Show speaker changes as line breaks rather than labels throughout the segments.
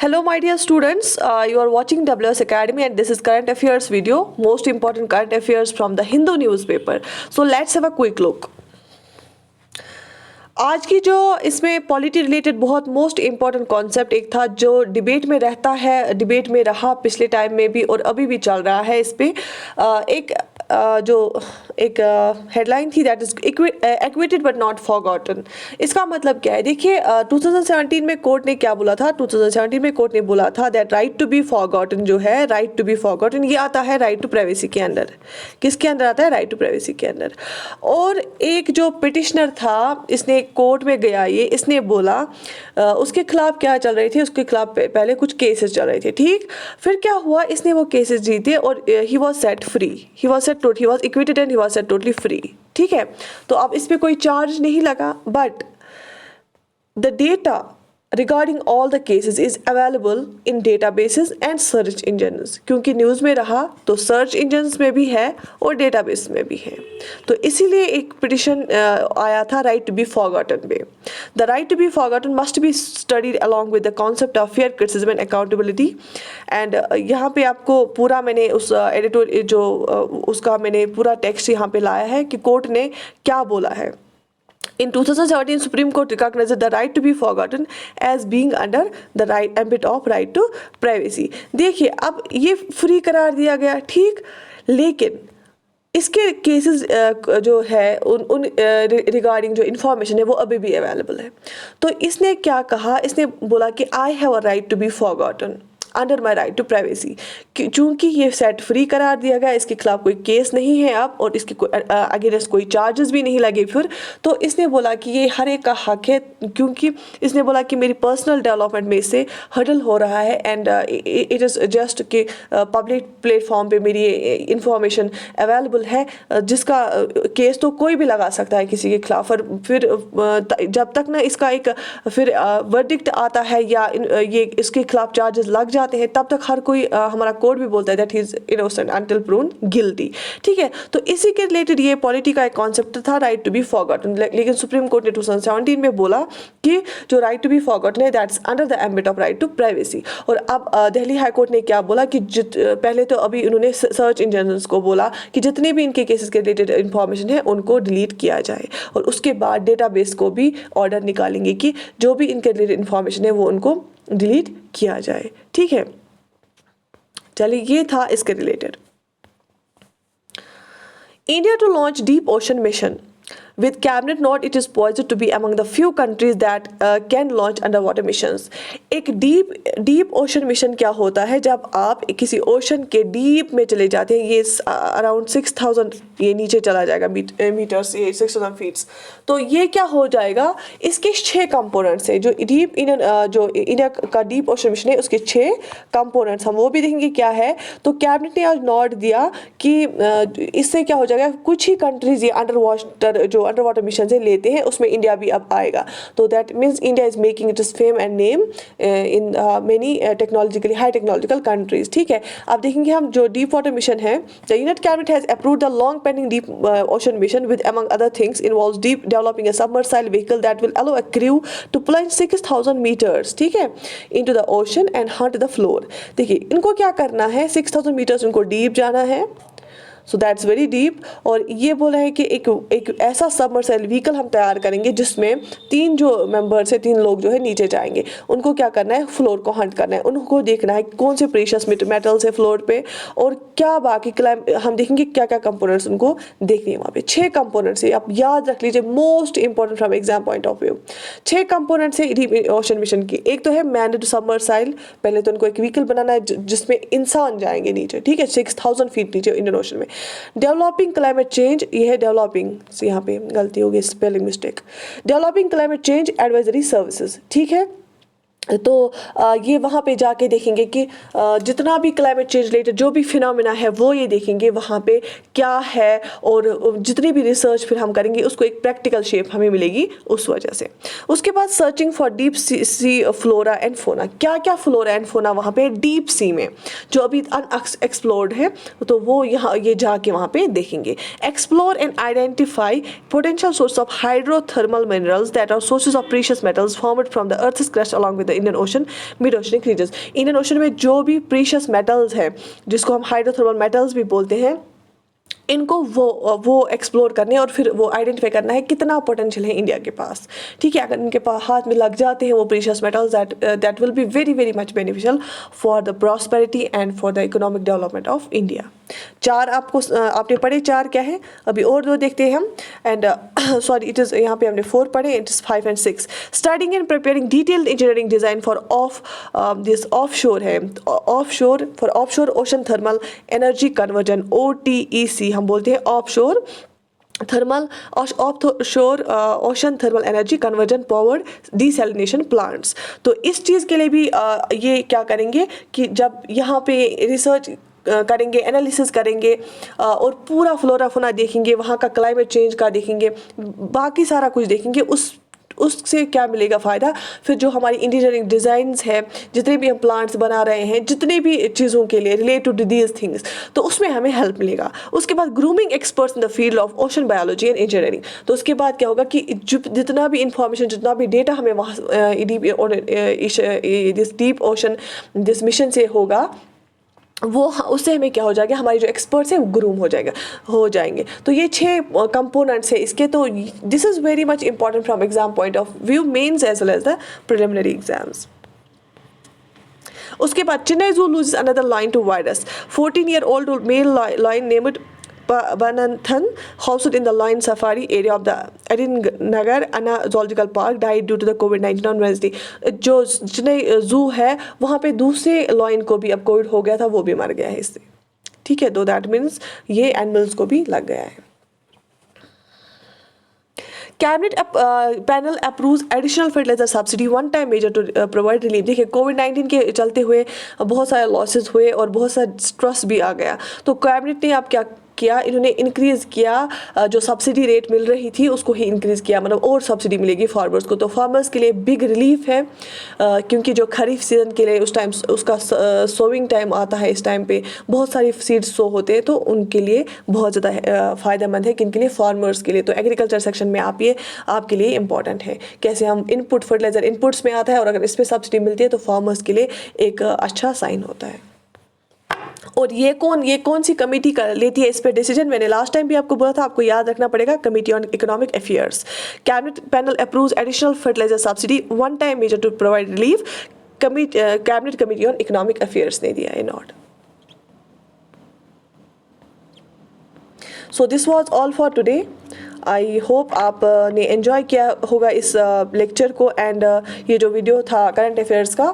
Hello, my dear students. You are watching WS Academy, and this is current affairs video, most important current affairs from the Hindu newspaper. So let's have a quick look. आज की जो इसमें polity related बहुत most important concept एक था जो debate में रहता है, डिबेट में रहा पिछले टाइम में भी और अभी भी चल रहा है। इस पे एक हेडलाइन थी, that is acquitted but not forgotten. इसका मतलब क्या है? देखिए 2017 में कोर्ट ने क्या बोला था? 2017 में कोर्ट ने बोला था that right to be forgotten जो है, राइट टू बी फॉरगॉटन, ये आता है राइट टू प्राइवेसी के अंदर। किसके अंदर आता है? राइट टू प्राइवेसी के अंदर। और एक जो पिटिशनर था, इसने कोर्ट में गया, इसने बोला उसके खिलाफ क्या चल रहे थे, उसके खिलाफ पहले कुछ केसेस चल रहे थे, ठीक। फिर क्या हुआ, इसने वो केसेस जीते और he was set free, he was acquitted and he was set totally free, ठीक है। तो अब इस पे कोई चार्ज नहीं लगा, but the data regarding all the cases is available in databases and search engines। क्योंकि न्यूज़ में रहा तो सर्च इंजन्स में भी है और डेटाबेस में भी है, तो इसीलिए एक पिटिशन आया था राइट टू बी फॉरगॉटन पे। The right to be forgotten must be studied along with the concept of fair criticism and accountability. And यहाँ पे आपको पूरा मैंने उस एडिटोरियल जो उसका मैंने पूरा टेक्स्ट यहाँ पे लाया है कि कोर्ट ने क्या बोला है। In 2017, Supreme Court recognized the right to be forgotten as being under the ambit of right to privacy। देखिए अब ये फ्री करार दिया गया, ठीक, लेकिन इसके केसेस जो है उन रिगार्डिंग जो इन्फॉर्मेशन है वो अभी भी अवेलेबल है। तो इसने क्या कहा, इसने बोला कि I have a right to be forgotten under my right to privacy. चूँकि ये सेट फ्री करार दिया गया, इसके खिलाफ कोई केस नहीं है अब और इसके अगेंस्ट कोई चार्जेस भी नहीं लगे फिर, तो इसने बोला कि ये हर एक का हक है, क्योंकि इसने बोला कि मेरी पर्सनल डेवलपमेंट में इससे हर्डल हो रहा है एंड इट इज़ जस्ट कि पब्लिक प्लेटफॉर्म पे मेरी इंफॉर्मेशन अवेलेबल है, जिसका केस तो कोई भी लगा सकता है किसी के खिलाफ। और फिर जब तक ना इसका एक फिर वर्डिक्ट आता है या ये इसके खिलाफ चार्जेस लग जाते हैं, तब तक हर कोई हमारा कोर्ट भी बोलता है that he is innocent until proven guilty, ठीक है। तो इसी के रिलेटेड ये पॉलिटी का एक कॉन्सेप्ट था राइट टू बी फॉरगॉटन, लेकिन सुप्रीम कोर्ट ने 2017 में बोला कि जो राइट टू बी फॉरगॉटन है that's under the ambit of right to privacy. और अब दिल्ली हाई कोर्ट ने क्या बोला कि पहले तो अभी उन्होंने सर्च इंजन्स को बोला कि जितने भी इनके केसेस के रिलेटेड इंफॉर्मेशन है उनको डिलीट किया जाए, और उसके बाद डेटाबेस को भी ऑर्डर निकालेंगे कि जो भी इनके रिलेटेड इंफॉर्मेशन है वो उनको डिलीट किया जाए, ठीक है। चलिए ये था इसके related. India to launch deep ocean mission with cabinet note, it is poised to be among the few countries that can launch underwater missions। एक डीप ओशन मिशन क्या होता है? जब आप किसी ओशन के डीप में चले जाते हैं, ये अराउंड 6000 ये नीचे चला जाएगा मीटर्स, ये 6000 फीट्स। तो ये क्या हो जाएगा, इसके 6 कंपोनेंट्स है। जो इंडिया का डीप ओशन मिशन है उसके 6 कंपोनेंट्स, हम वो भी देखेंगे क्या है। तो कैबिनेट ने आज नोट दिया कि इससे क्या हो जाएगा, कुछ ही कंट्रीज ये अंडर वाटर मिशन से लेते हैं, उसमें इंडिया भी अब आएगा। तो that means India is making it is fame and name in many technologically high technological countries, ठीक है। अब देखेंगे हम जो डीप वाटर मिशन है, the united cabinet has approved the long pending deep ocean mission with among other things involves deep developing a submersible vehicle that will allow a crew to plunge 6000 metres, ठीक है, into the ocean and Hunt the floor. देखिए इनको क्या करना है, 6000 metres इनको deep जाना है, सो दैट्स वेरी डीप। और ये बोला है कि एक ऐसा सबमर्साइल व्हीकल हम तैयार करेंगे जिसमें 3 जो मेंबर्स है, 3 लोग जो है नीचे जाएंगे, उनको क्या करना है, फ्लोर को हंट करना है, उनको देखना है कौन से प्रीशियस मेटल्स है फ्लोर पे और क्या बाकी हम देखेंगे क्या क्या कंपोनेंट्स उनको देखनी है वहाँ पे। 6 कंपोनेंट्स है, आप याद रख लीजिए, most important from exam point of view. 6 components है डीप ओशन मिशन की। एक तो है मैन्ड सबमर्साइल, पहले तो उनको एक व्हीकल बनाना है जिसमें इंसान जाएंगे नीचे, ठीक है, 6000 फीट नीचे इंडियन ओशन में। डेवलपिंग क्लाइमेट चेंज, ये है डेवलपिंग, यहाँ पे गलती हो गई, spelling mistake. Developing climate change advisory services, ठीक है। तो ये वहाँ पे जाके देखेंगे कि जितना भी क्लाइमेट चेंज रिलेटेड जो भी फिनोमिना है वो ये देखेंगे वहाँ पे क्या है, और जितनी भी रिसर्च फिर हम करेंगे उसको एक प्रैक्टिकल शेप हमें मिलेगी उस वजह से। उसके बाद searching for deep sea flora and fauna, क्या क्या फ्लोरा एंड फोना वहाँ पे डीप सी में जो अभी अनएक्सप्लोर्ड है, तो वो यहाँ ये जाके वहाँ पे देखेंगे। Explore and identify potential source of hydrothermal minerals that are sources of precious metals formed from the earth's crust along with Indian ocean, mid oceanic regions. Indian ocean में जो भी प्रीशियस मेटल्स हैं, जिसको हम हाइड्रोथर्मल मेटल्स भी बोलते हैं, इनको वो एक्सप्लोर करने और फिर वो आइडेंटिफाई करना है कितना पोटेंशियल है इंडिया के पास। ठीक है, अगर इनके पास हाथ में लग जाते हैं वो precious metals, that will be very very much beneficial for the prosperity and for the economic development of India. चार आपने पढ़े, चार क्या है, अभी और दो देखते हैं हम। एंड सॉरी, इट इज़, यहाँ पे हमने 4 पढ़े, it is 5 and 6। Studying and preparing detailed engineering design for this of शोर है, ऑफ शोर फॉर ऑफ शोर ocean thermal energy conversion, OTEC हम बोलते हैं, ऑफ शोर thermal offshore ocean thermal energy conversion powered desalination plants. तो इस चीज़ के लिए भी ये क्या करेंगे कि जब यहाँ पे रिसर्च करेंगे, एनालिसिस करेंगे और पूरा फ्लोरा फौना देखेंगे, वहाँ का क्लाइमेट चेंज का देखेंगे, बाकी सारा कुछ देखेंगे, उससे क्या मिलेगा फ़ायदा। फिर जो हमारी इंजीनियरिंग डिज़ाइंस है, जितने भी हम प्लांट्स बना रहे हैं, जितने भी चीज़ों के लिए रिलेटेड टू दीज थिंग्स, तो उसमें हमें हेल्प मिलेगा। उसके बाद grooming experts in the field of ocean biology and engineering. तो उसके बाद क्या होगा कि जितना भी इंफॉर्मेशन, जितना भी डेटा हमें वहाँ this deep ocean this mission से होगा, वो उससे हमें क्या हो जाएगा, हमारे जो एक्सपर्ट्स हैं वो ग्रूम हो जाएंगे। तो ये 6 कंपोनेंट्स है इसके। तो this is very much important from exam point of view, mains as well as the preliminary exams. उसके बाद Chennai zoo loses another lion to virus, 14-year-old male lion named Banathan, housed in the lion safari area of the Edinburgh Anna Zoological Park, died due to the COVID-19 on Wednesday। जो चेन्नई जू है वहाँ पे दूसरे lion को भी अब Covid हो गया था, वो भी मर गया है इससे। ठीक है, तो दैट मीन्स ये एनिमल्स को भी लग गया है। Cabinet panel approves additional fertiliser subsidy one time measure to provide relief. देखिए, कोविड-19 के चलते हुए बहुत सारे लॉसेस हुए और बहुत सारा स्ट्रेस भी आ गया, तो कैबिनेट ने अब क्या किया, इन्होंने इंक्रीज़ किया, जो सब्सिडी रेट मिल रही थी उसको ही इंक्रीज़ किया, मतलब और सब्सिडी मिलेगी फार्मर्स को। तो फार्मर्स के लिए बिग रिलीफ है, क्योंकि जो खरीफ सीज़न के लिए उस टाइम उसका सोविंग टाइम आता है, इस टाइम पे बहुत सारी सीड्स सो होते हैं, तो उनके लिए बहुत ज़्यादा फ़ायदेमंद है। किन के लिए? फार्मर्स के लिए। तो एग्रीकल्चर सेक्शन में आप ये आपके लिए इंपॉर्टेंट है, कैसे हम इनपुट फर्टिलाइज़र इनपुट्स में आता है और अगर इस पर सब्सिडी मिलती है तो फार्मर्स के लिए एक अच्छा साइन होता है। और ये कौन सी कमेटी लेती है इस पे डिसीजन? मैंने लास्ट टाइम भी आपको बोला था, आपको याद रखना पड़ेगा, committee on economic affairs. Cabinet panel approves additional fertiliser subsidy one time measure to provide relief. Cabinet committee on economic affairs ने दिया है note. So this was all for today. I hope आपने एंजॉय किया होगा इस lecture को and ये जो वीडियो था करंट अफेयर्स का।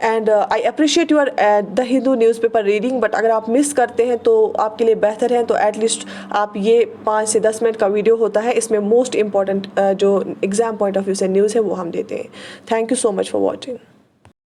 And I appreciate your the Hindu newspaper reading, but अगर आप मिस करते हैं तो आपके लिए बेहतर है, तो एटलीस्ट आप ये 5 से 10 मिनट का वीडियो होता है, इसमें मोस्ट इंपॉर्टेंट जो एग्ज़ाम पॉइंट ऑफ व्यू से न्यूज़ है वो हम देते हैं। Thank you so much for watching.